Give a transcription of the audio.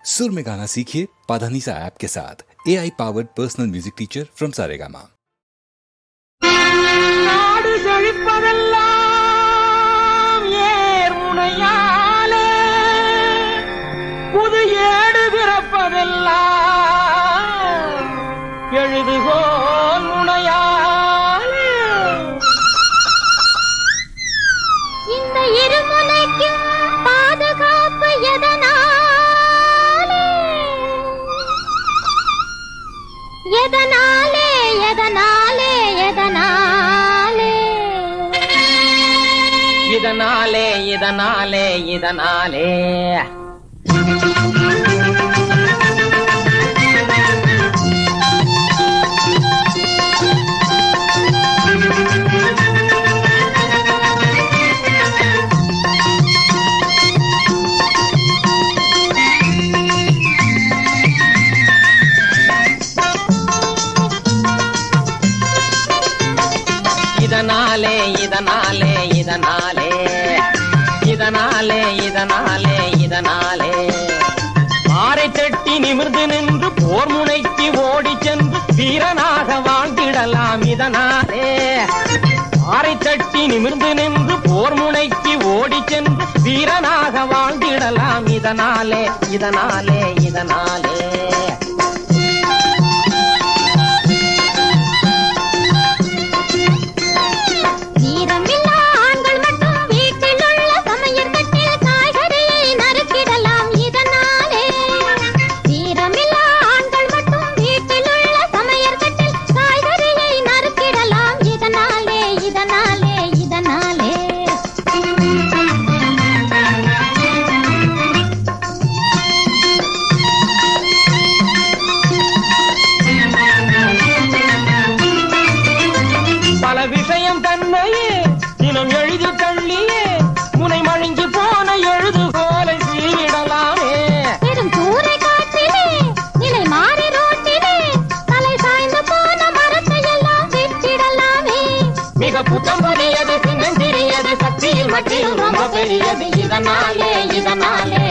सुर में गाना सीखिए पाधानीसा ऐप के साथ। AI powered personal music teacher from Saregama. நாடு செழிப்பதெல்லாம் ஏர் முனையாலே, புது ஏடு பிறப்பதெல்லாம் எழுதுகோல் முனையாலே. இந்த இருமுனைக்கும் பாதுகாப்பு எதனாலே எதனாலே எதனாலே எதனாலே இதனாலே இதனாலே இதனாலே இதனாலே இதனாலே இதனாலே இதனாலே இதனாலே இதனாலே பாறை தட்டி நிமிர்ந்து நின்று போர் முனைக்கு ஓடி சென்று வீரனாக வாழ்ந்திடலாம். இதனாலே பாறை தட்டி நிமிர்ந்து நின்று போர் முனைக்கு ஓடி சென்று வீரனாக வாழ்ந்திடலாம். இதனாலே இதனாலே இதனாலே விஷயம் தன்னையே தினம் எழுதி தள்ளியே முனை மழுங்கி போன எழுதுகோலை சீவிடலாமே. பெரும் சூறை காற்றிலே நிலை மாறி ரோட்டிலே தலை சாய்ந்து போன மரத்தை எல்லாம் வெட்டிடலாமே. மிக புத்தம் புதியது சின்னஞ்சிறியது சக்தியில் மட்டில் ரொம்ப பெரியது. இதனாலே இதனாலே